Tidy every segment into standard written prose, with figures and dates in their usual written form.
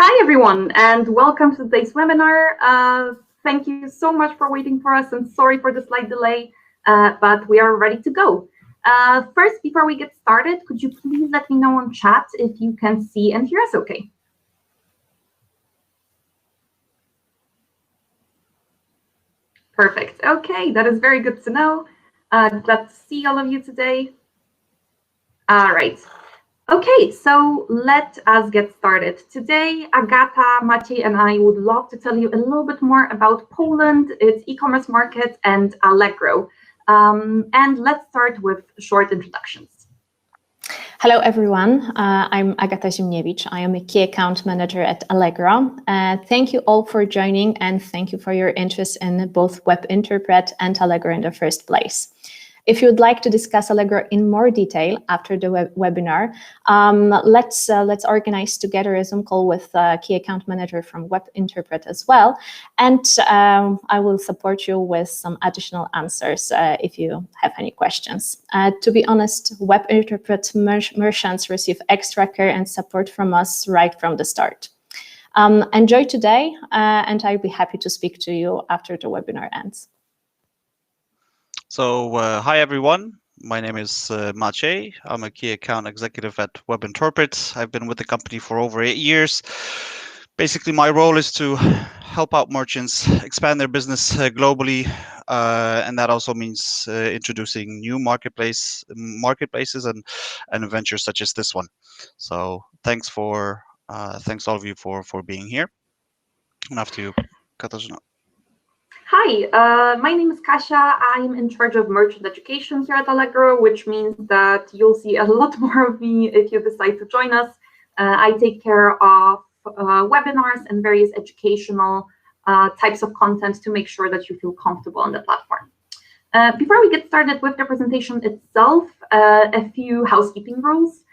Hi, everyone, and welcome to today's webinar. Thank you so much for waiting for us, and sorry for the slight delay, but we are ready to go. First, before we get started, could you please let me know on chat if you can see and hear us okay? Perfect. Okay, that is very good to know. Glad to see all of you today. All right. Okay, so let us get started. Today, Agata, Maciej, and I would love to tell you a little bit more about Poland, its e-commerce market, and Allegro. And let's start with short introductions. Hello, everyone. I'm Agata Zimniewicz. I am a key account manager at Allegro. Thank you all for joining, and thank you for your interest in both Web Interpret and Allegro in the first place. If you would like to discuss Allegro in more detail after the webinar, let's organize together a Zoom call with a key account manager from Web Interpret as well, and I will support you with some additional answers if you have any questions. To be honest, Web Interpret merchants receive extra care and support from us right from the start. Enjoy today, and I'll be happy to speak to you after the webinar ends. So, hi everyone. My name is Maciej. I'm a key account executive at Web Interpret. I've been with the company for over 8 years. Basically, my role is to help out merchants expand their business globally, and that also means introducing new marketplaces and ventures such as this one. So, thanks all of you for being here. And after you, Katarzyna. Hi, my name is Kasia. I'm in charge of merchant education here at Allegro, which means that you'll see a lot more of me if you decide to join us. I take care of webinars and various educational types of content to make sure that you feel comfortable on the platform. Before we get started with the presentation itself, a few housekeeping rules.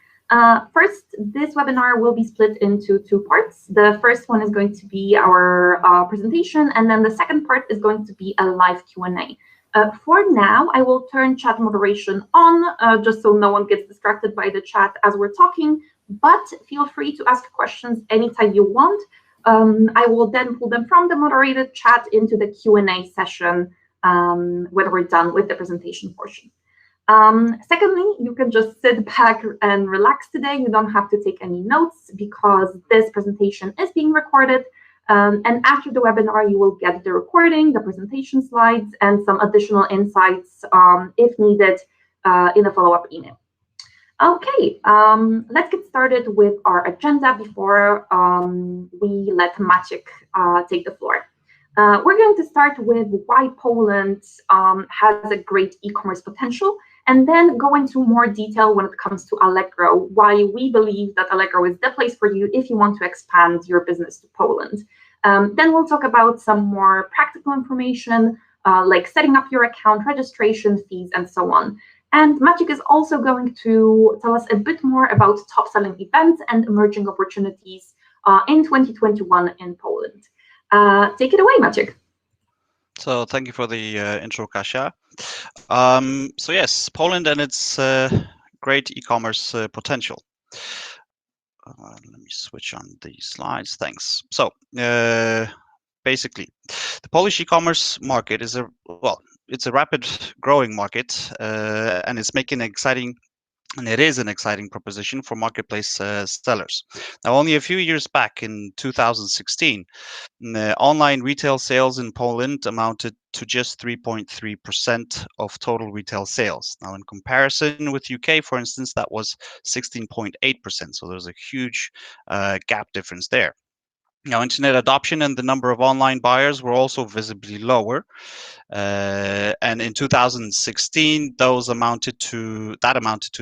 First, this webinar will be split into 2 parts. The first one is going to be our presentation, and then the second part is going to be a live Q&A. For now, I will turn chat moderation on, just so no one gets distracted by the chat as we're talking, but feel free to ask questions anytime you want. I will then pull them from the moderated chat into the Q&A session when we're done with the presentation portion. Secondly, you can just sit back and relax today. You don't have to take any notes because this presentation is being recorded. And after the webinar, you will get the recording, the presentation slides, and some additional insights if needed in a follow-up email. Okay, let's get started with our agenda before we let Maciej take the floor. We're going to start with why Poland has a great e-commerce potential, and then go into more detail when it comes to Allegro, why we believe that Allegro is the place for you if you want to expand your business to Poland. Then we'll talk about some more practical information, like setting up your account, registration fees, and so on. And Maciej is also going to tell us a bit more about top-selling events and emerging opportunities in 2021 in Poland. Take it away, Maciej. So thank you for the intro, Kasia. So yes, Poland and its great e-commerce potential. Let me switch on the slides. Thanks. So basically, the Polish e-commerce market is it's a rapid growing market, and it's making it is an exciting proposition for marketplace sellers. Now, only a few years back in 2016, online retail sales in Poland amounted to just 3.3% of total retail sales. Now, in comparison with UK, for instance, that was 16.8%. So there's a huge gap difference there. Now, internet adoption and the number of online buyers were also visibly lower. And in 2016, that amounted to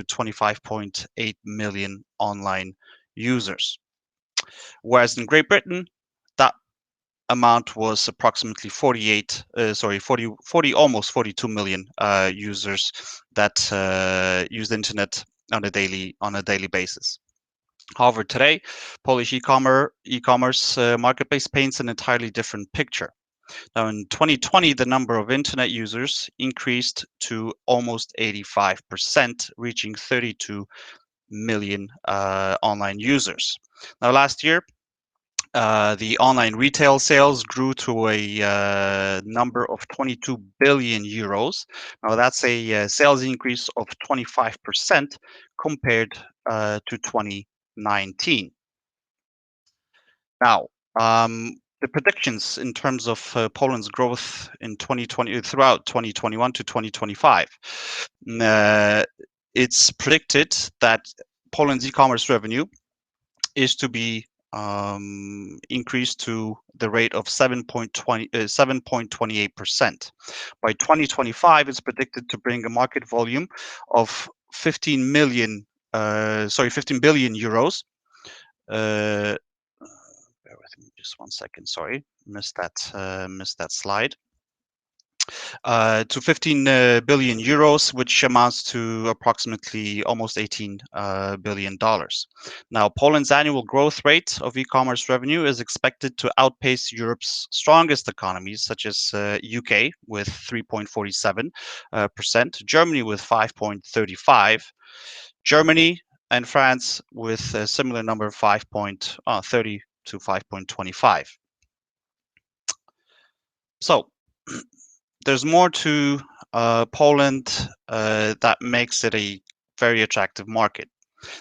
25.8 million online users. Whereas in Great Britain, that amount was approximately almost 42 million users that use the internet on a daily basis. However, today, Polish e-commerce marketplace paints an entirely different picture. Now, in 2020, the number of internet users increased to almost 85%, reaching 32 million online users. Now, last year, The online retail sales grew to a number of 22 billion euros. Now that's a sales increase of 25% compared to 2019. Now, the predictions in terms of Poland's growth in 2020 throughout 2021 to 2025, it's predicted that Poland's e-commerce revenue is to be increased to the rate of 7.28%. By 2025, it's predicted to bring a market volume of 15 billion euros. Bear with me just 1 second. Sorry, missed that slide. To 15 billion euros, which amounts to approximately almost $18 billion. Now, Poland's annual growth rate of e-commerce revenue is expected to outpace Europe's strongest economies, such as UK with 3.47%, Germany with 5.35%, Germany and France with a similar number of 5.30 to 5.25. So there's more to Poland that makes it a very attractive market.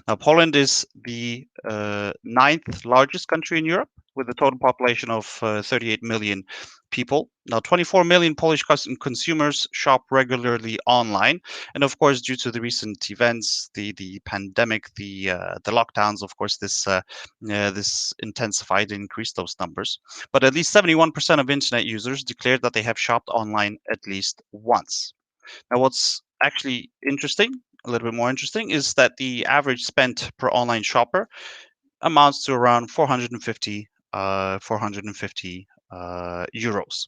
Now, Poland is the 9th largest country in Europe with a total population of 38 million people. Now, 24 million Polish consumers shop regularly online, and of course, due to the recent events, the pandemic, the lockdowns, of course, this intensified and increased those numbers. But at least 71% of internet users declared that they have shopped online at least once. Now, what's actually interesting, a little bit more interesting, is that the average spent per online shopper amounts to around 450 euros.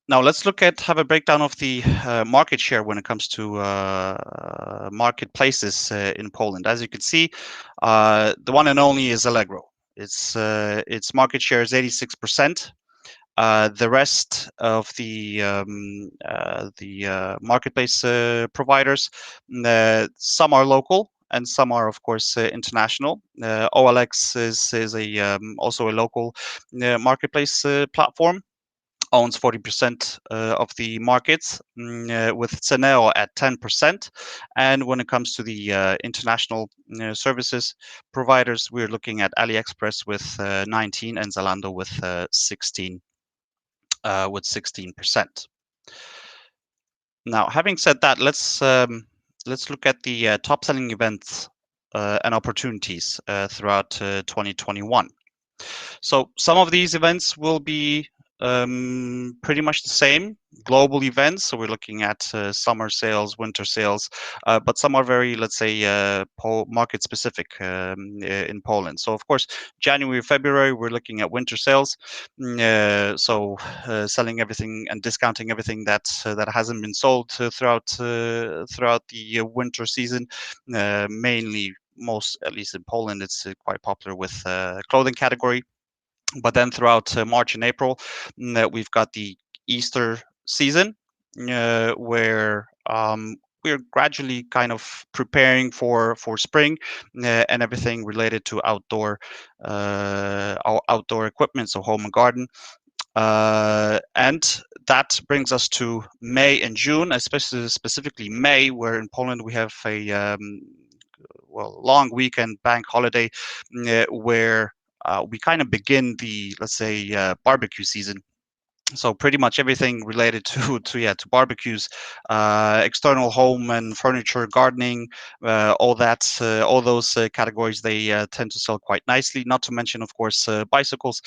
Now let's have a breakdown of the market share when it comes to marketplaces in Poland. As you can see, the one and only is Allegro. Its market share is 86%. The rest of the marketplace providers, some are local and some are, of course, international. OLX is also a local marketplace platform. Owns 40% of the markets, with Ceneo at 10%. And when it comes to the international services providers, we're looking at AliExpress with 19% and Zalando with 16%. Now, having said that, let's look at the top-selling events and opportunities throughout 2021. So some of these events will be pretty much the same global events. So we're looking at summer sales, winter sales, but some are very, let's say, market specific in Poland. So of course, January, February, we're looking at winter sales. Selling everything and discounting everything that hasn't been sold throughout the winter season. Mainly, at least in Poland, it's quite popular with clothing category. But then throughout March and April, we've got the Easter season, where we're gradually kind of preparing for spring and everything related to outdoor equipment, so home and garden. And that brings us to May and June, especially specifically May, where in Poland we have a long weekend bank holiday, where we kind of begin the, let's say, barbecue season. So pretty much everything related to barbecues, external home and furniture, gardening, all those categories, they tend to sell quite nicely. Not to mention, of course, bicycles,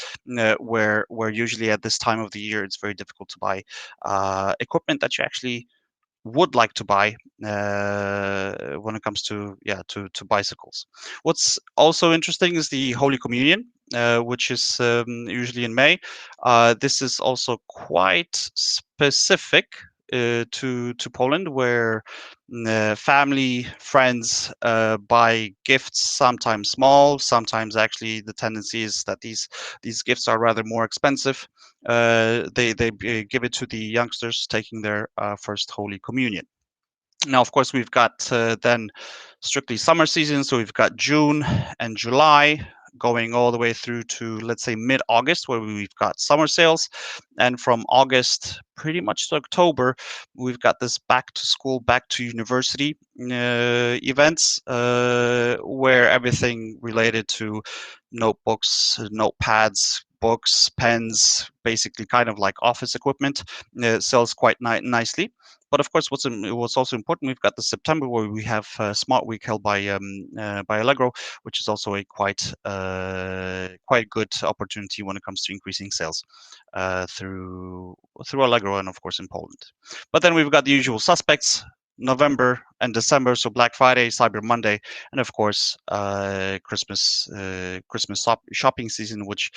where usually at this time of the year it's very difficult to buy equipment that you actually would like to buy when it comes to bicycles. What's also interesting is the Holy Communion, which is usually in May. This is also quite specific to Poland, where family, friends buy gifts, sometimes small, sometimes actually the tendency is that these gifts are rather more expensive. They give it to the youngsters taking their first Holy Communion. Now, of course, we've got then strictly summer season, so we've got June and July going all the way through to, let's say, mid-August, where we've got summer sales. And from August pretty much to October, we've got this back to school, back to university events, where everything related to notebooks, notepads, books, pens, basically kind of like office equipment, sells quite nicely. But of course, what's also important, we've got the September where we have Smart Week held by Allegro, which is also a quite good opportunity when it comes to increasing sales through Allegro and of course in Poland. But then we've got the usual suspects, November and December, so Black Friday, Cyber Monday, and of course Christmas shopping season, which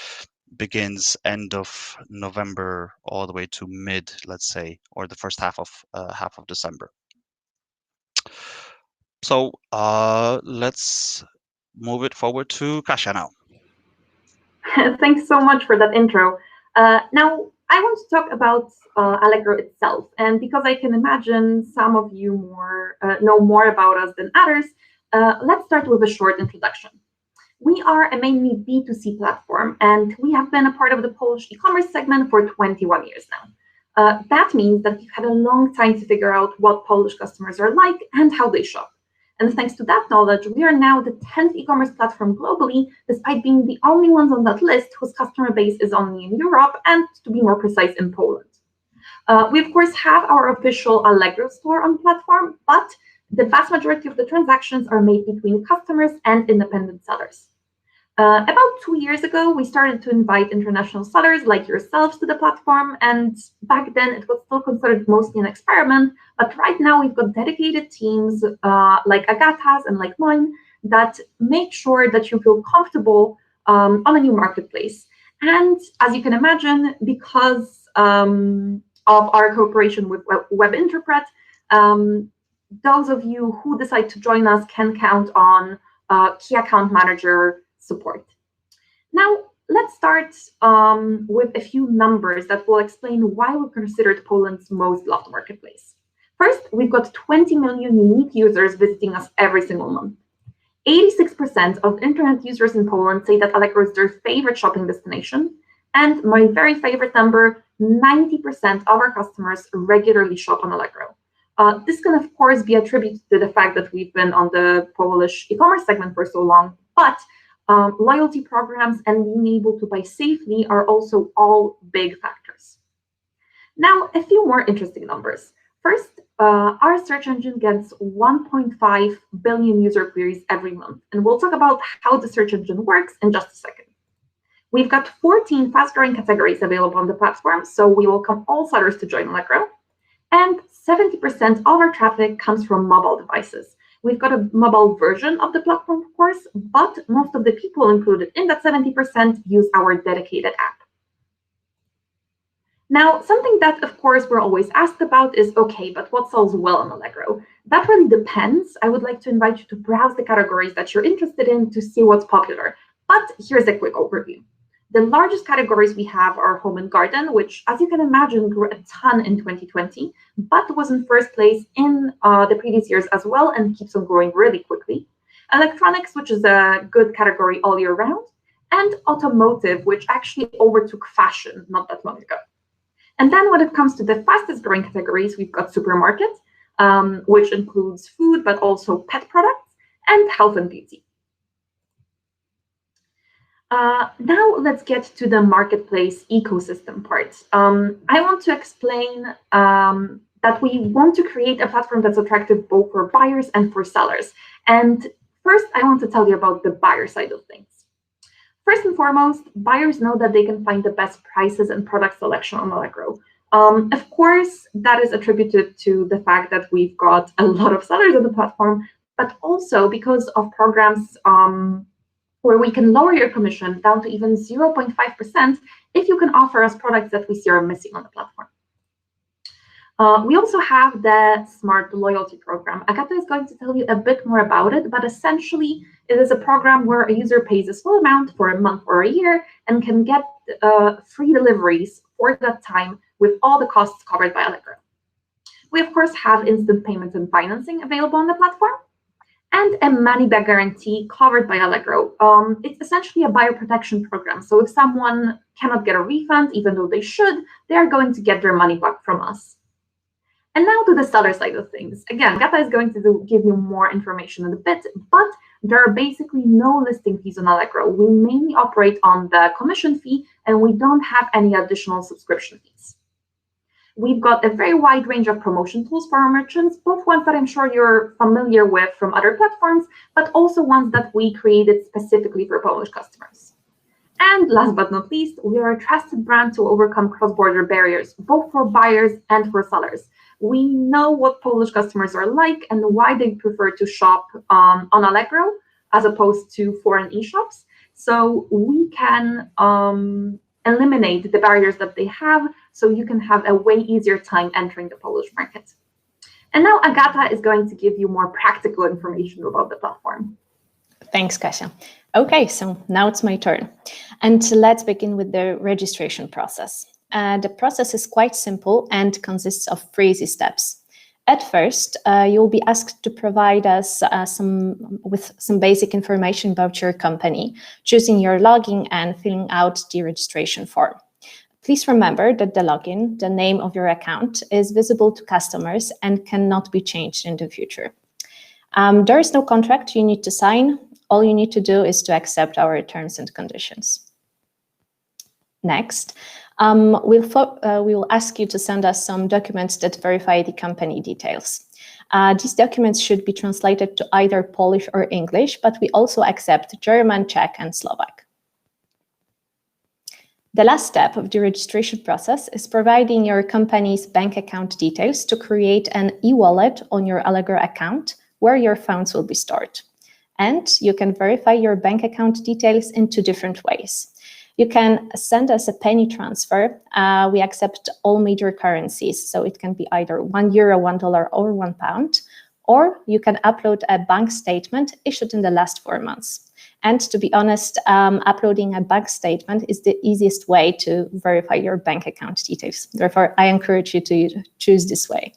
begins end of November all the way to mid, let's say, or the first half of December. So let's move it forward to Kasia now. Thanks so much for that intro. Now, I want to talk about Allegro itself, and because I can imagine some of you know more about us than others, let's start with a short introduction. We are a mainly B2C platform, and we have been a part of the Polish e-commerce segment for 21 years now. That means that we've had a long time to figure out what Polish customers are like and how they shop. And thanks to that knowledge, we are now the 10th e-commerce platform globally, despite being the only ones on that list whose customer base is only in Europe and, to be more precise, in Poland. We, of course, have our official Allegro store on the platform, but the vast majority of the transactions are made between customers and independent sellers. About 2 years ago, we started to invite international sellers like yourselves to the platform, and back then it was still considered mostly an experiment, but right now we've got dedicated teams like Agata's and like mine that make sure that you feel comfortable on a new marketplace. And as you can imagine, because of our cooperation with Web Interpret, those of you who decide to join us can count on key account manager support. Now, let's start with a few numbers that will explain why we're considered Poland's most loved marketplace. First, we've got 20 million unique users visiting us every single month. 86% of internet users in Poland say that Allegro is their favorite shopping destination. And my very favorite number, 90% of our customers regularly shop on Allegro. This can, of course, be attributed to the fact that we've been on the Polish e-commerce segment for so long, but loyalty programs and being able to buy safely are also all big factors. Now, a few more interesting numbers. First, our search engine gets 1.5 billion user queries every month, and we'll talk about how the search engine works in just a second. We've got 14 fast-growing categories available on the platform, so we welcome all sellers to join Allegro. And 70% of our traffic comes from mobile devices. We've got a mobile version of the platform, of course, but most of the people included in that 70% use our dedicated app. Now, something that, of course, we're always asked about is, okay, but what sells well on Allegro? That really depends. I would like to invite you to browse the categories that you're interested in to see what's popular. But here's a quick overview. The largest categories we have are home and garden, which, as you can imagine, grew a ton in 2020, but was in first place in the previous years as well and keeps on growing really quickly. Electronics, which is a good category all year round, and automotive, which actually overtook fashion not that long ago. And then when it comes to the fastest growing categories, we've got supermarket, which includes food, but also pet products, and health and beauty. Now let's get to the marketplace ecosystem part. I want to explain that we want to create a platform that's attractive both for buyers and for sellers. And first, I want to tell you about the buyer side of things. First and foremost, buyers know that they can find the best prices and product selection on Allegro. Of course, that is attributed to the fact that we've got a lot of sellers on the platform, but also because of programs where we can lower your commission down to even 0.5% if you can offer us products that we see are missing on the platform. We also have the Smart Loyalty program. Agata is going to tell you a bit more about it, but essentially it is a program where a user pays a small amount for a month or a year and can get free deliveries for that time with all the costs covered by Allegro. We, of course, have instant payments and financing available on the platform. And a money-back guarantee covered by Allegro. It's essentially a buyer protection program. So if someone cannot get a refund, even though they should, they are going to get their money back from us. And now to the seller side of things. Again, Agata is going to give you more information in a bit, but there are basically no listing fees on Allegro. We mainly operate on the commission fee, and we don't have any additional subscription fees. We've got a very wide range of promotion tools for our merchants, both ones that I'm sure you're familiar with from other platforms, but also ones that we created specifically for Polish customers. And last but not least, we are a trusted brand to overcome cross-border barriers, both for buyers and for sellers. We know what Polish customers are like and why they prefer to shop on Allegro as opposed to foreign e-shops. So we can eliminate the barriers that they have, so you can have a way easier time entering the Polish market. And now Agata is going to give you more practical information about the platform. Thanks, Kasia. Okay, so now it's my turn. And let's begin with the registration process. The process is quite simple and consists of 3 easy steps. At first, you'll be asked to provide us with some basic information about your company, choosing your login and filling out the registration form. Please remember that the login, the name of your account, is visible to customers and cannot be changed in the future. There is no contract you need to sign. All you need to do is to accept our terms and conditions. Next, we will ask you to send us some documents that verify the company details. These documents should be translated to either Polish or English, but we also accept German, Czech, and Slovak. The last step of the registration process is providing your company's bank account details to create an e-wallet on your Allegro account where your funds will be stored. And you can verify your bank account details in 2 different ways. You can send us a penny transfer. We accept all major currencies, so it can be either €1, $1, or £1, or you can upload a bank statement issued in the last 4 months. And to be honest, uploading a bank statement is the easiest way to verify your bank account details. Therefore, I encourage you to choose this way.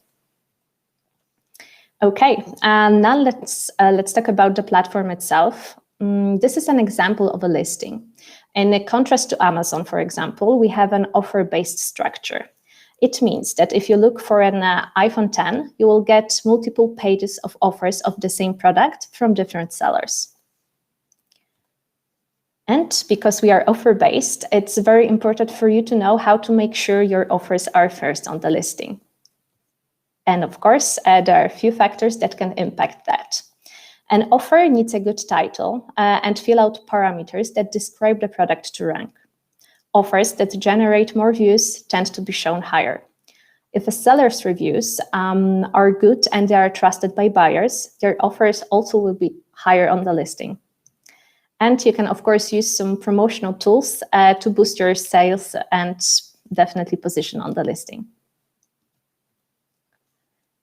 Okay, now let's talk about the platform itself. This is an example of a listing. In contrast to Amazon, for example, we have an offer-based structure. It means that if you look for an iPhone 10, you will get multiple pages of offers of the same product from different sellers. And because we are offer-based, it's very important for you to know how to make sure your offers are first on the listing. And of course, there are a few factors that can impact that. An offer needs a good title and fill out parameters that describe the product to rank. Offers that generate more views tend to be shown higher. If a seller's reviews are good and they are trusted by buyers, their offers also will be higher on the listing. And you can, of course, use some promotional tools to boost your sales and definitely position on the listing.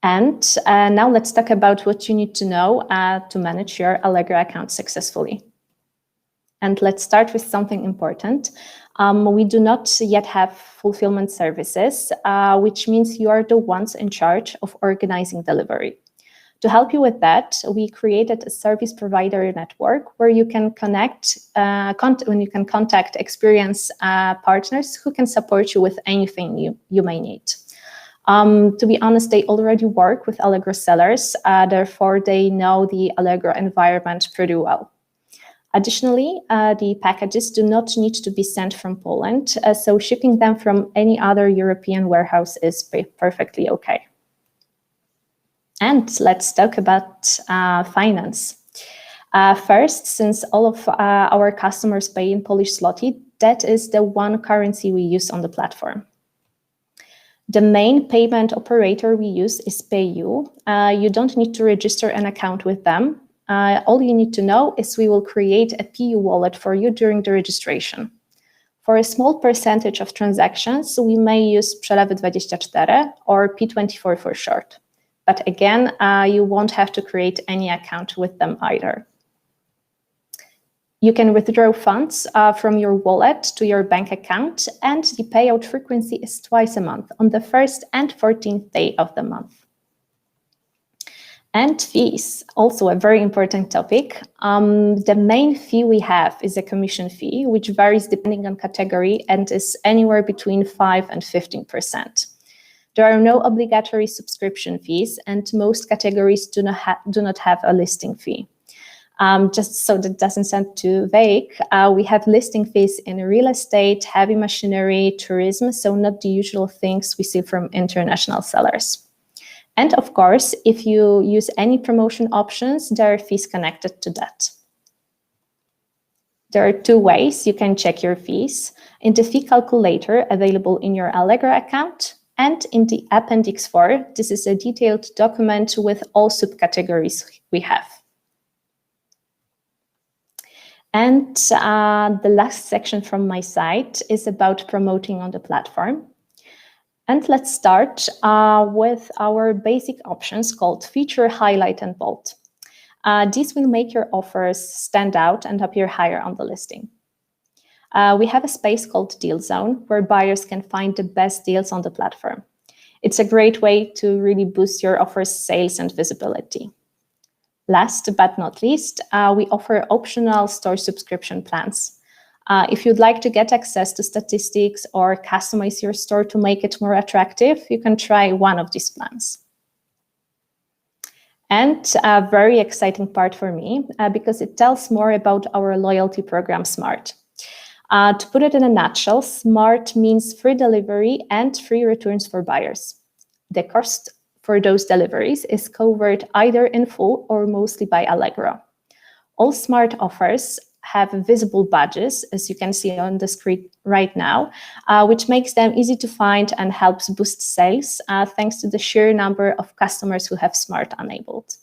And now let's talk about what you need to know to manage your Allegro account successfully. And let's start with something important. We do not yet have fulfillment services, which means you are the ones in charge of organizing delivery. To help you with that, we created a service provider network where you can contact experienced partners who can support you with anything you may need. To be honest, they already work with Allegro sellers, therefore they know the Allegro environment pretty well. Additionally, the packages do not need to be sent from Poland, so shipping them from any other European warehouse is perfectly okay. And let's talk about finance. First, since all of our customers pay in Polish zloty, that is the one currency we use on the platform. The main payment operator we use is PayU. You don't need to register an account with them. All you need to know is we will create a PayU wallet for you during the registration. For a small percentage of transactions, we may use Przelewy24 or P24 for short. But again, you won't have to create any account with them either. You can withdraw funds from your wallet to your bank account, and the payout frequency is twice a month, on the 1st and 14th day of the month. And fees, also a very important topic. The main fee we have is a commission fee, which varies depending on category and is anywhere between 5 and 15%. There are no obligatory subscription fees, and most categories do not have a listing fee. Just so that doesn't sound too vague, we have listing fees in real estate, heavy machinery, tourism, so not the usual things we see from international sellers. And of course, if you use any promotion options, there are fees connected to that. There are two ways you can check your fees: in the fee calculator available in your Allegro account, and in the Appendix 4. This is a detailed document with all subcategories we have. And the last section from my side is about promoting on the platform. And let's start with our basic options called Feature, Highlight, and Bold. These will make your offers stand out and appear higher on the listing. We have a space called Deal Zone, where buyers can find the best deals on the platform. It's a great way to really boost your offer's sales and visibility. Last but not least, we offer optional store subscription plans. If you'd like to get access to statistics or customize your store to make it more attractive, you can try one of these plans. And a very exciting part for me, because it tells more about our loyalty program, Smart. To put it in a nutshell, Smart means free delivery and free returns for buyers. The cost for those deliveries is covered either in full or mostly by Allegro. All Smart offers have visible badges, as you can see on the screen right now, which makes them easy to find and helps boost sales, thanks to the sheer number of customers who have Smart enabled.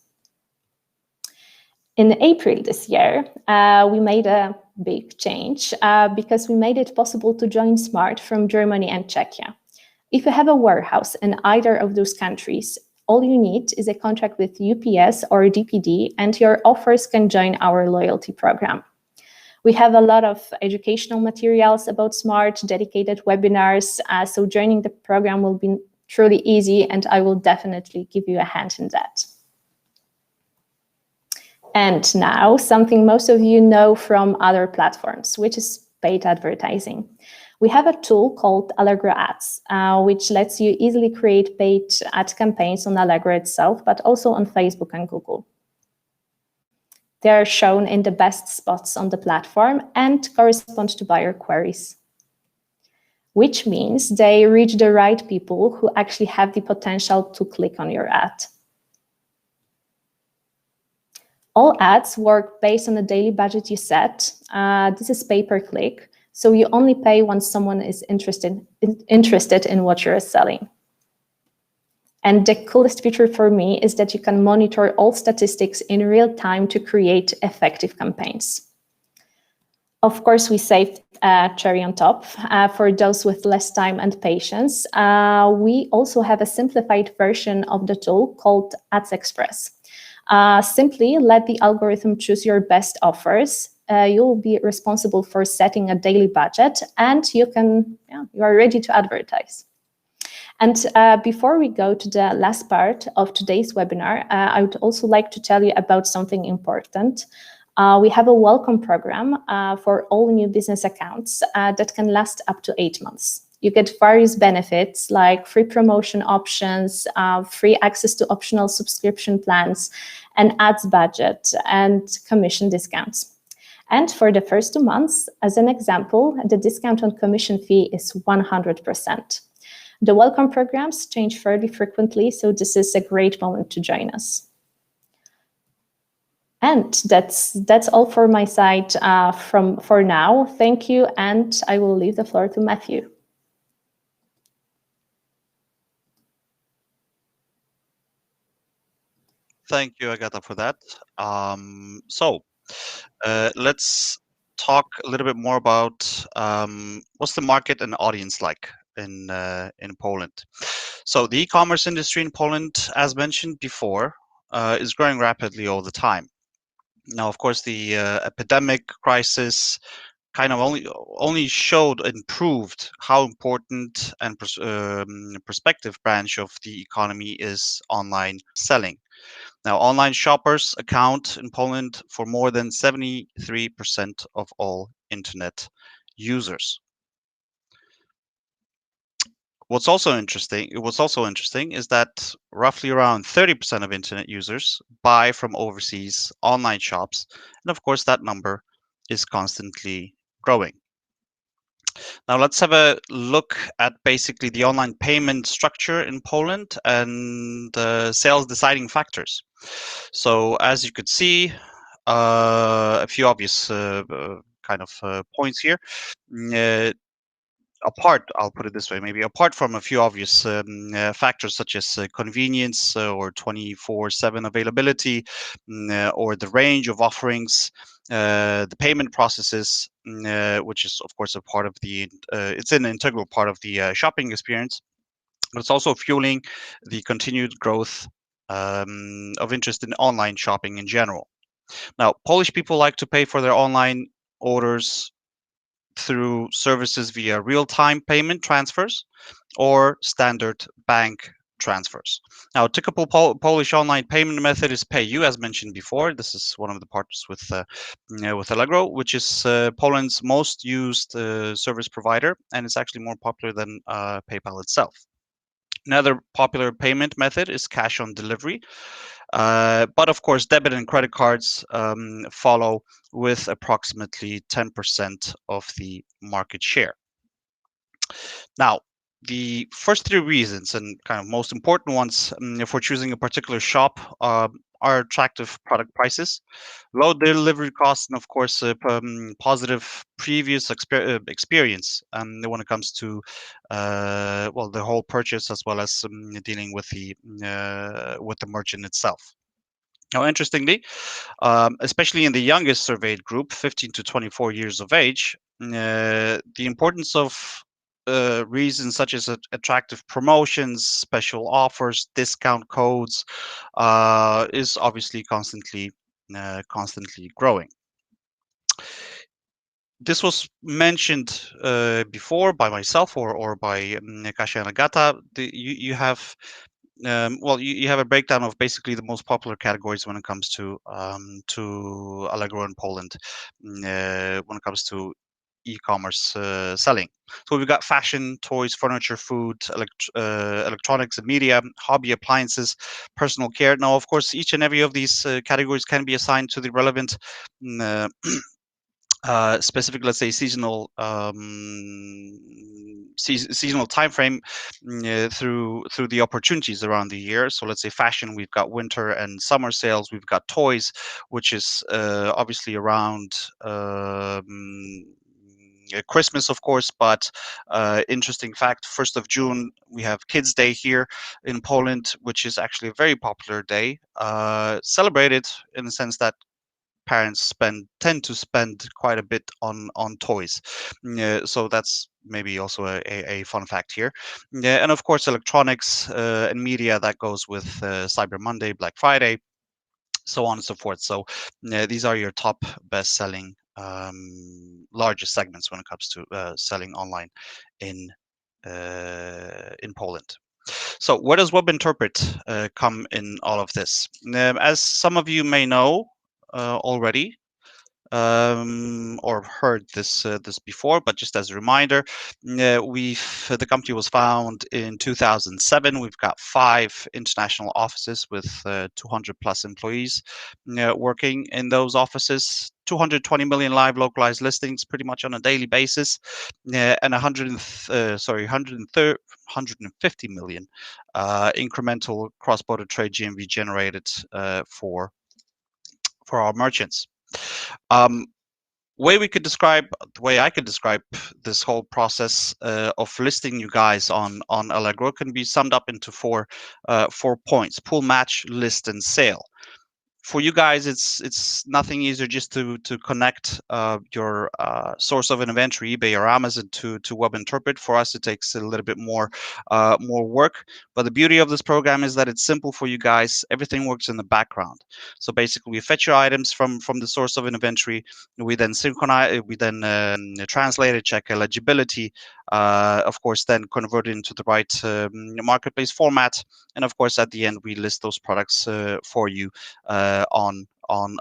In April this year, we made a big change because we made it possible to join Smart from Germany and Czechia. If you have a warehouse in either of those countries, all you need is a contract with UPS or DPD, and your offers can join our loyalty program. We have a lot of educational materials about Smart, dedicated webinars, so joining the program will be truly easy, and I will definitely give you a hand in that. And now, something most of you know from other platforms, which is paid advertising. We have a tool called Allegro Ads, which lets you easily create paid ad campaigns on Allegro itself, but also on Facebook and Google. They are shown in the best spots on the platform and correspond to buyer queries, which means they reach the right people who actually have the potential to click on your ad. All ads work based on the daily budget you set. This is pay per click, so you only pay when someone is interested in what you're selling. And the coolest feature for me is that you can monitor all statistics in real time to create effective campaigns. Of course, we saved a cherry on top for those with less time and patience. We also have a simplified version of the tool called Ads Express. Simply let the algorithm choose your best offers. You'll be responsible for setting a daily budget, and you are ready to advertise. And before we go to the last part of today's webinar, I would also like to tell you about something important. We have a welcome program for all new business accounts that can last up to 8 months. You get various benefits like free promotion options, free access to optional subscription plans, an ads budget, and commission discounts. And for the first 2 months, as an example, the discount on commission fee is 100%. The welcome programs change fairly frequently, so this is a great moment to join us. And that's all for my side for now. Thank you, and I will leave the floor to Matthew. Thank you, Agata, for that. Let's talk a little bit more about what's the market and audience like in Poland. So the e-commerce industry in Poland, as mentioned before, is growing rapidly all the time. Now, of course, the epidemic crisis kind of only showed and proved how important and perspective branch of the economy is online selling. Now, online shoppers account in Poland for more than 73% of all internet users. What's also interesting is that roughly around 30% of internet users buy from overseas online shops, and of course that number is constantly growing. Now let's have a look at basically the online payment structure in Poland and sales deciding factors. So as you could see, a few obvious points here. I'll put it this way, maybe apart from a few obvious factors such as convenience or 24/7 availability, or the range of offerings, the payment processes, which is of course a part of it's an integral part of the shopping experience, but it's also fueling the continued growth of interest in online shopping in general. Now, Polish people like to pay for their online orders through services via real-time payment transfers or standard bank transfers. Now, a typical Polish online payment method is PayU, as mentioned before. This is one of the partners with Allegro, which is Poland's most used service provider, and it's actually more popular than PayPal itself. Another popular payment method is cash on delivery. But of course, debit and credit cards follow with approximately 10% of the market share. Now, the first three reasons and kind of most important ones for choosing a particular shop are attractive product prices, low delivery costs, and of course, positive previous experience when it comes to the whole purchase as well as dealing with the merchant itself. Now, interestingly, especially in the youngest surveyed group, 15 to 24 years of age, the importance of reasons such as attractive promotions, special offers, discount codes is obviously constantly growing. This was mentioned before by myself or by Kasia and Agata. You have you have a breakdown of basically the most popular categories when it comes to Allegro in Poland, when it comes to e-commerce selling. So we've got fashion, toys, furniture, food, electronics and media, hobby appliances, personal care. Now, of course, each and every of these categories can be assigned to the relevant specific, let's say, seasonal seasonal time frame through the opportunities around the year. So let's say fashion, we've got winter and summer sales. We've got toys, which is obviously around Christmas, of course, but interesting fact, 1st of June, we have Kids Day here in Poland, which is actually a very popular day, celebrated in the sense that parents tend to spend quite a bit on toys. So that's maybe also a fun fact here. And of course, electronics and media, that goes with Cyber Monday, Black Friday, so on and so forth. So these are your top best-selling largest segments when it comes to selling online in Poland. So where does WebInterpret come in all of this? As some of you may know already, or heard this before, but just as a reminder, the company was founded in 2007. We've got 5 international offices with 200 plus employees working in those offices. 220 million live localized listings pretty much on a daily basis, and 150 million incremental cross-border trade GMV generated for our merchants. The way I could describe this whole process of listing you guys on Allegro can be summed up into 4 points: pull, match, list, and sale. For you guys, it's nothing easier just to connect your source of an inventory, eBay or Amazon, to WebInterpret. For us, it takes a little bit more work. But the beauty of this program is that it's simple for you guys. Everything works in the background. So basically, we fetch your items from the source of an inventory. We then synchronize. We then translate it, check eligibility, of course, then convert it into the right marketplace format. And of course, at the end, we list those products for you on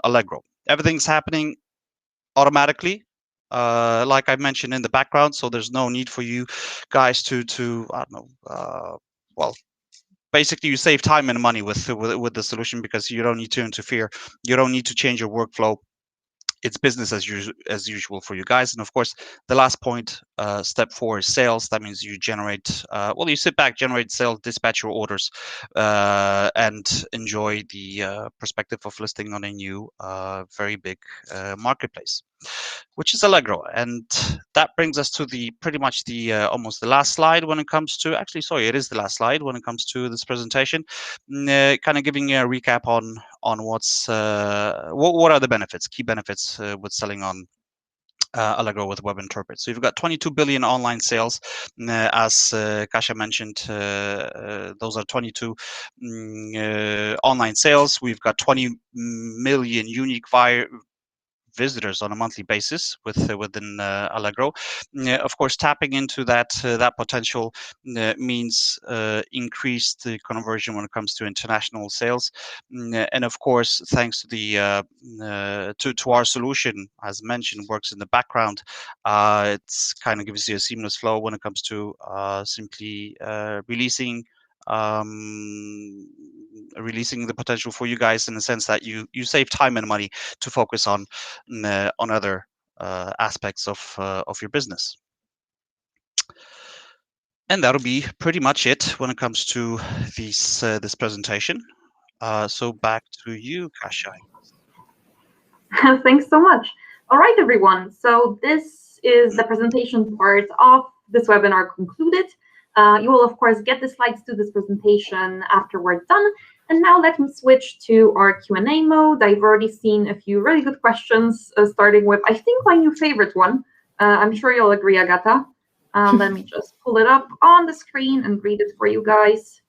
Allegro. Everything's happening automatically, like I mentioned, in the background. So there's no need for you guys to I don't know, well, basically you save time and money with the solution, because you don't need to interfere. You don't need to change your workflow. It's business as usual for you guys. And of course, the last point, step 4, is sales. That means you generate, well, you sit back, generate sales, dispatch your orders, and enjoy the perspective of listing on a new, very big marketplace, which is Allegro. And that brings us to the pretty much the almost the last slide when it comes to, actually, sorry, it is the last slide when it comes to this presentation, kind of giving you a recap on what's what are the benefits, key benefits with selling on Allegro with Web Interpret. So you've got 22 billion online sales, as Kasia mentioned. Those are 22 online sales. We've got 20 million unique visitors on a monthly basis within Allegro. Of course, tapping into that potential means increased conversion when it comes to international sales. And of course, thanks to the to our solution, as mentioned, works in the background. It's kind of gives you a seamless flow when it comes to simply releasing the potential for you guys, in the sense that you save time and money to focus on other aspects of your business. And that'll be pretty much it when it comes to this presentation. So back to you, Kasia. Thanks so much. All right, everyone. So this is the presentation part of this webinar concluded. You will, of course, get the slides to this presentation after we're done. And now let me switch to our Q&A mode. I've already seen a few really good questions, starting with, I think, my new favorite one. I'm sure you'll agree, Agata. Let me just pull it up on the screen and read it for you guys.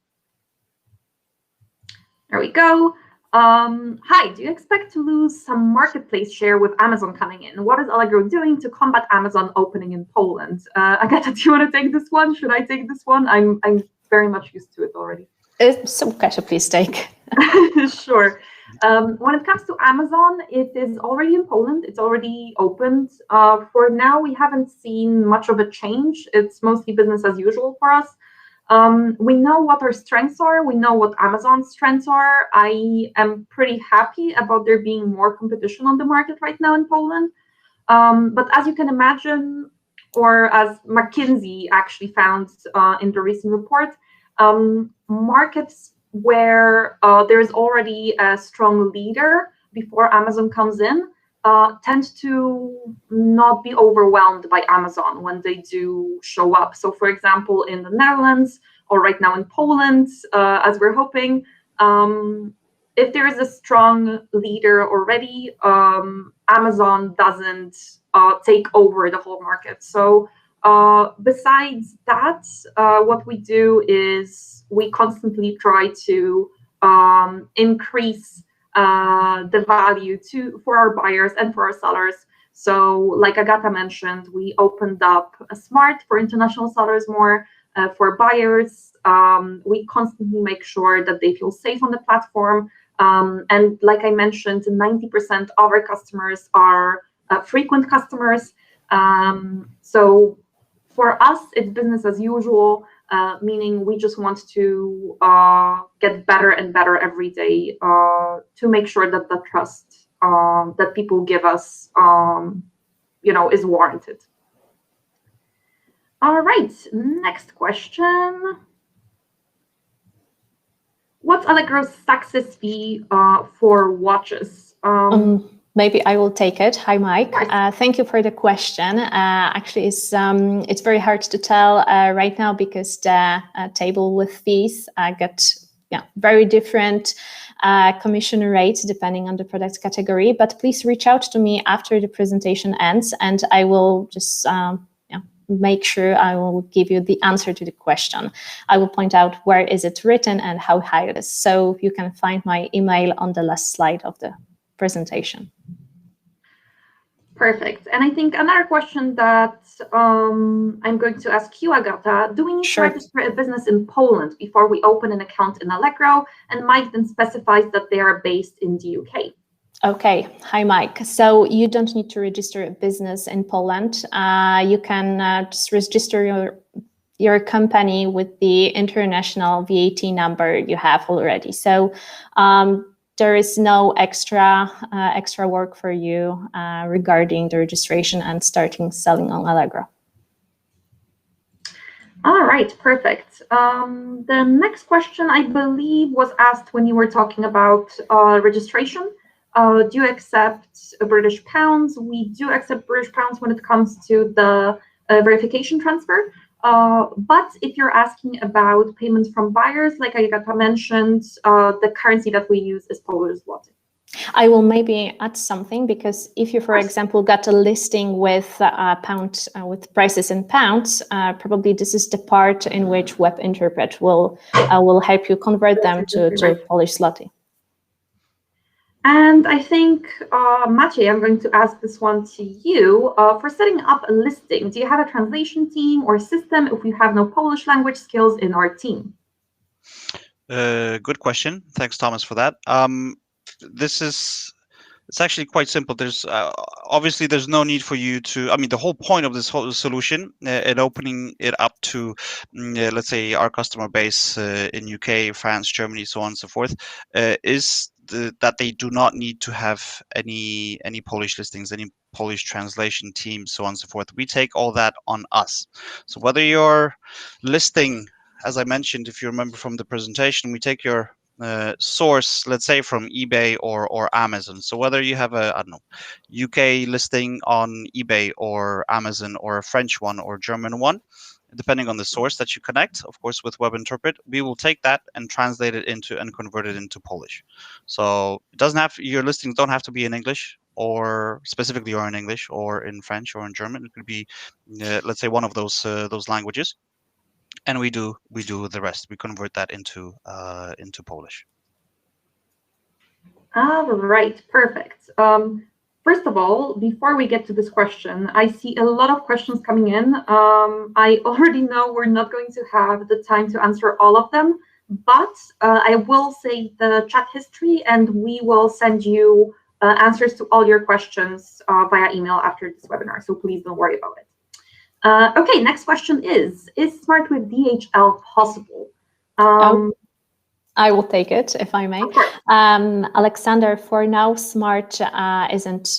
There we go. Hi, do you expect to lose some marketplace share with Amazon coming in? What is Allegro doing to combat Amazon opening in Poland? Agata, do you want to take this one? Should I take this one? I'm very much used to it already. So Kasia, please take. Sure. When it comes to Amazon, it is already in Poland. It's already opened. For now, we haven't seen much of a change. It's mostly business as usual for us. We know what our strengths are. We know what Amazon's strengths are. I am pretty happy about there being more competition on the market right now in Poland. But as you can imagine, or as McKinsey actually found in the recent report, markets where there is already a strong leader before Amazon comes in tend to not be overwhelmed by Amazon when they do show up. So, for example, in the Netherlands, or right now in Poland, as we're hoping, if there is a strong leader already, Amazon doesn't take over the whole market. So besides that, what we do is we constantly try to increase the value for our buyers and for our sellers. So like Agata mentioned, we opened up a Smart for international sellers more. For buyers, we constantly make sure that they feel safe on the platform. And like I mentioned, 90% of our customers are frequent customers. So for us, it's business as usual, meaning we just want to get better and better every day to make sure that the trust that people give us, is warranted. All right, next question. What's Allegro's success fee for watches? Maybe I will take it. Hi, Mike. Thank you for the question. Actually, it's very hard to tell right now because the table with fees get very different commission rates depending on the product category. But please reach out to me after the presentation ends, and I will just make sure I will give you the answer to the question. I will point out where is it written and how high it is. So you can find my email on the last slide of the presentation. Perfect. And I think another question that I'm going to ask you, Agata, do we need to register a business in Poland before we open an account in Allegro? And Mike then specifies that they are based in the UK. Okay, hi Mike. So you don't need to register a business in Poland. You can just register your company with the international VAT number you have already. So there is no extra work for you regarding the registration and starting selling on Allegro. All right, perfect. The next question, I believe, was asked when you were talking about registration. Do you accept British pounds? We do accept British pounds when it comes to the verification transfer. But if you're asking about payments from buyers, like Agata mentioned, the currency that we use is Polish zloty. I will maybe add something, because if you, for example, got a listing with pound with prices in pounds, probably this is the part in which Web Interpret will help you convert them to Polish zloty. And I think, Maciej, I'm going to ask this one to you. For setting up a listing, do you have a translation team or system if we have no Polish language skills in our team? Good question. Thanks, Thomas, for that. It's actually quite simple. There's obviously there's no need for you to. I mean, the whole point of this whole solution and opening it up to, let's say, our customer base in UK, France, Germany, so on and so forth, is that they do not need to have any Polish listings, any Polish translation teams, so on and so forth. We take all that on us. So whether you're listing, as I mentioned, if you remember from the presentation, we take your source, let's say from eBay or Amazon. So whether you have a, I don't know, UK listing on eBay or Amazon, or a French one or German one, depending on the source that you connect, of course, with Web Interpret, we will take that and translate it into and convert it into Polish. So it doesn't have, your listings don't have to be in English, or specifically or in English or in French or in German. It could be, let's say, one of those languages. And we do the rest. We convert that into Polish. All right, perfect. First of all, before we get to this question, I see a lot of questions coming in. I already know we're not going to have the time to answer all of them, but I will save the chat history and we will send you answers to all your questions via email after this webinar, so please don't worry about it. Okay, next question is Smart with DHL possible? I will take it, if I may. Alexander, for now, Smart isn't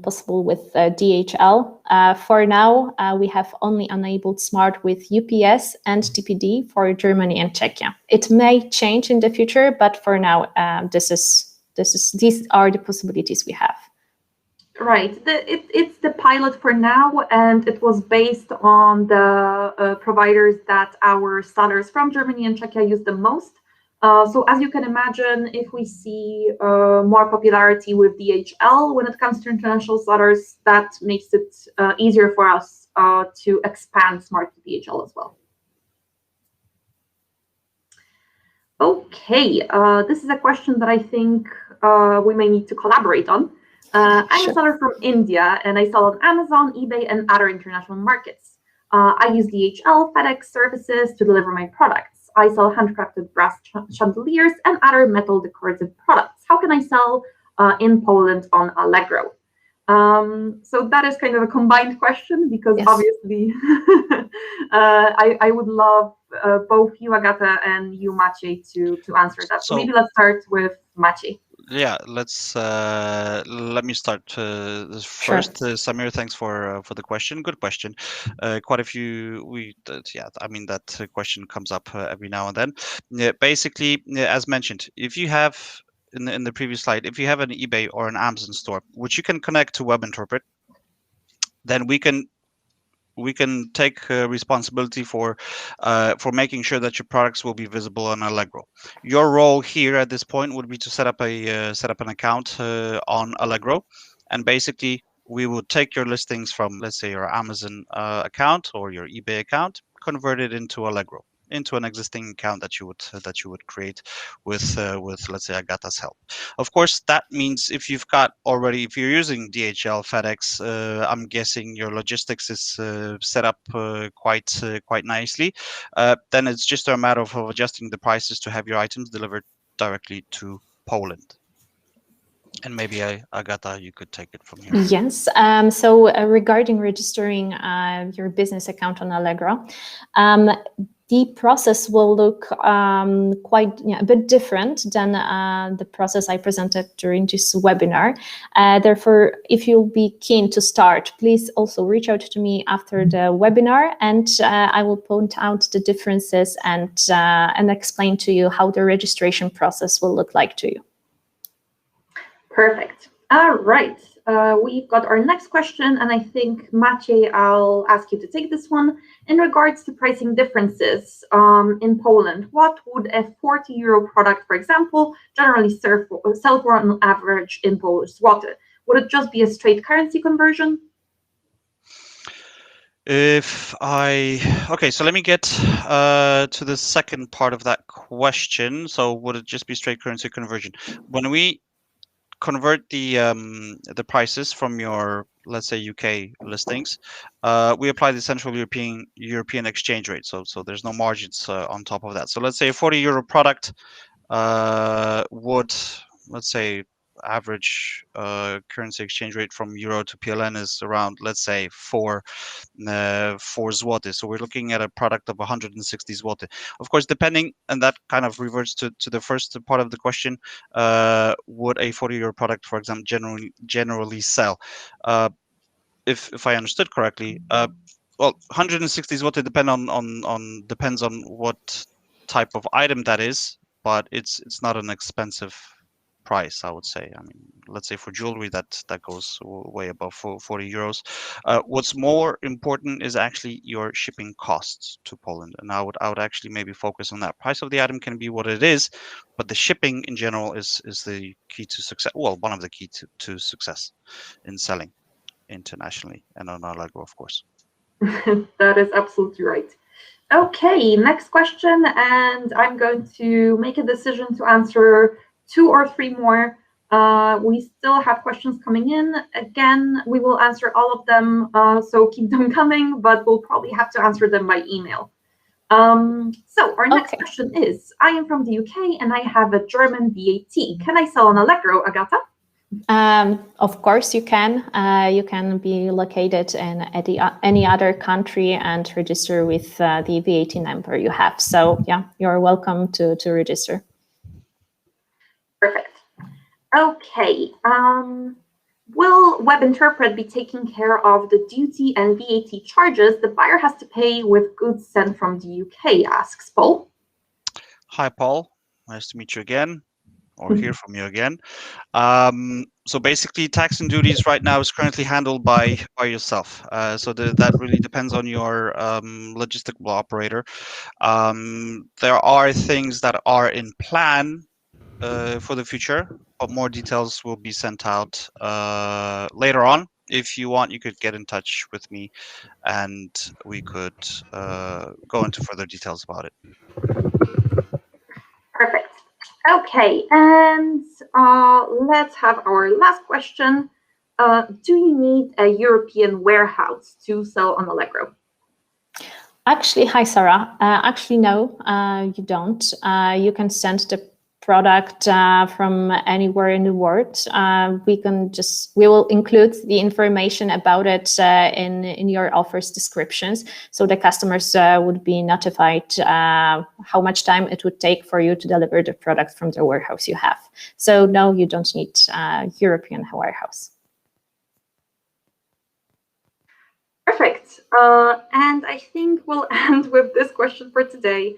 possible with DHL. For now, we have only enabled Smart with UPS and DPD for Germany and Czechia. It may change in the future, but for now, these are the possibilities we have. Right. It's the pilot for now, and it was based on the providers that our sellers from Germany and Czechia use the most. So as you can imagine, if we see more popularity with DHL when it comes to international sellers, that makes it easier for us to expand Smart to DHL as well. Okay, this is a question that I think we may need to collaborate on. I'm a seller from India, and I sell on Amazon, eBay, and other international markets. I use DHL, FedEx services to deliver my products. I sell handcrafted brass chandeliers and other metal decorative products. How can I sell in Poland on Allegro? So that is kind of a combined question, because obviously I would love both you, Agata, and you, Maciej, to answer that. So maybe let's start with Maciej. Yeah, let me start first. Samir, thanks for the question. Good question. Quite a few. I mean, that question comes up every now and then. Basically, as mentioned, if you have in the previous slide, if you have an eBay or an Amazon store, which you can connect to Web Interpret, then we can take responsibility for making sure that your products will be visible on Allegro. Your role here at this point would be to set up an account on Allegro, and basically we would take your listings from, let's say, your Amazon account or your eBay account, convert it into Allegro. into an existing account that you would create with let's say Agata's help. Of course, that means if you're using DHL, FedEx, I'm guessing your logistics is set up quite nicely. Then it's just a matter of adjusting the prices to have your items delivered directly to Poland. And maybe Agata, you could take it from here. Yes. So regarding registering your business account on Allegro, the process will look quite a bit different than the process I presented during this webinar. Therefore, if you'll be keen to start, please also reach out to me after the webinar, and I will point out the differences and explain to you how the registration process will look like to you. Perfect. All right. We've got our next question, and I think, Maciej, I'll ask you to take this one. In regards to pricing differences in Poland, what would a 40 euro product, for example, generally sell for on average in Polish zloty? Would it just be a straight currency conversion? Okay, so let me get to the second part of that question. So would it just be straight currency conversion? When we convert the prices from your, let's say, UK listings, we apply the Central European exchange rate. So there's no margins on top of that. So let's say a 40 euro product would, let's say, average currency exchange rate from euro to PLN is around, let's say, 4 zloty. So we're looking at a product of 160 zloty. Of course, depending, and that kind of reverts to the first part of the question, would a 40 euro product, for example, generally sell? If I understood correctly, well, 160 zloty depends on what type of item that is, but it's not an expensive price, I would say. I mean, let's say for jewelry that goes way above 40 euros. What's more important is actually your shipping costs to Poland, and I would actually maybe focus on that. Price of the item can be what it is, but the shipping in general is the key to success. Well, one of the key to success in selling internationally and on Allegro, of course. That is absolutely right. Okay, next question, and I'm going to make a decision to answer 2 or 3 more. We still have questions coming in. Again, we will answer all of them, so keep them coming, but we'll probably have to answer them by email. So our next question is, I am from the UK and I have a German VAT. Can I sell on Allegro, Agata? Of course you can. You can be located in any other country and register with the VAT number you have. So yeah, you're welcome to register. Perfect. Okay. Will WebInterpret be taking care of the duty and VAT charges the buyer has to pay with goods sent from the UK, asks Paul. Hi, Paul. Nice to meet you again, or hear from you again. So basically, tax and duties right now is currently handled by yourself. So that really depends on your logistical operator. There are things that are in plan for the future, but more details will be sent out later on. If you want, you could get in touch with me and we could go into further details about it. Perfect. Okay, and let's have our last question. Do you need a European warehouse to sell on Allegro? Actually, hi, Sarah. Actually, no, you don't. You can send the product from anywhere in the world. We will include the information about it in your offer's descriptions, so the customers would be notified how much time it would take for you to deliver the product from the warehouse you have. So no, you don't need a European warehouse. Perfect. And I think we'll end with this question for today.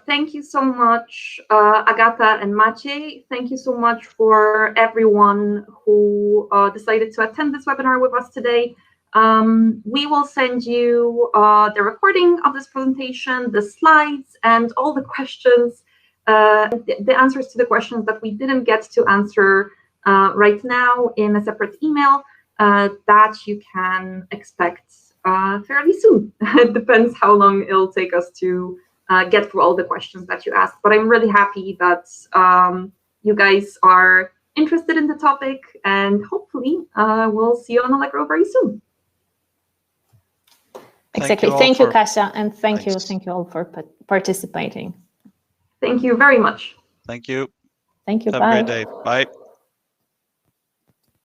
Thank you so much, Agata and Maciej. Thank you so much for everyone who decided to attend this webinar with us today. We will send you the recording of this presentation, the slides, and all the questions, the answers to the questions that we didn't get to answer right now in a separate email that you can expect fairly soon. It depends how long it'll take us to get through all the questions that you asked. But I'm really happy that you guys are interested in the topic, and hopefully we'll see you on Allegro very soon. Exactly. Thank you, Kasia, and thank you all for participating. Thank you very much. Thank you. Thank you. Have Bye. a great day. Bye.